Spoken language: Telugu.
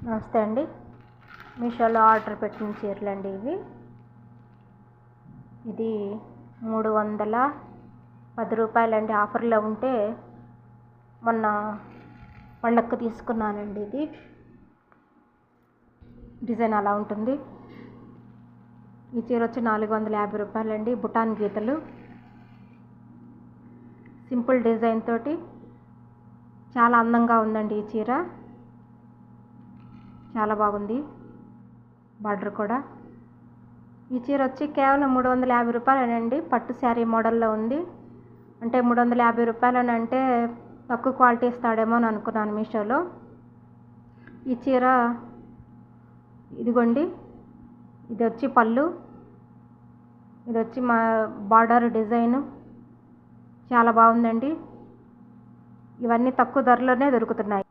నమస్తే అండి. మీషోలో ఆర్డర్ పెట్టిన చీరలండి ఇవి. ఇది 310 రూపాయలండి. ఆఫర్లో ఉంటే మొన్న పండక్కు తీసుకున్నానండి. ఇది డిజైన్ అలా ఉంటుంది. ఈ చీర వచ్చి 450 రూపాయలండి. బుటాన్ గీతలు, సింపుల్ డిజైన్ తోటి చాలా అందంగా ఉందండి. ఈ చీర చాలా బాగుంది. బార్డర్ కూడా. ఈ చీర వచ్చి కేవలం 350 రూపాయలేనండి. పట్టు శారీ మోడల్లో ఉంది. అంటే 350 రూపాయలని అంటే తక్కువ క్వాలిటీ ఇస్తాడేమో అని అనుకున్నాను మీషోలో. ఈ చీర ఇదిగోండి, ఇది వచ్చి పళ్ళు, ఇది వచ్చి మా బార్డర్ డిజైను చాలా బాగుందండి. ఇవన్నీ తక్కువ ధరలోనే దొరుకుతున్నాయి.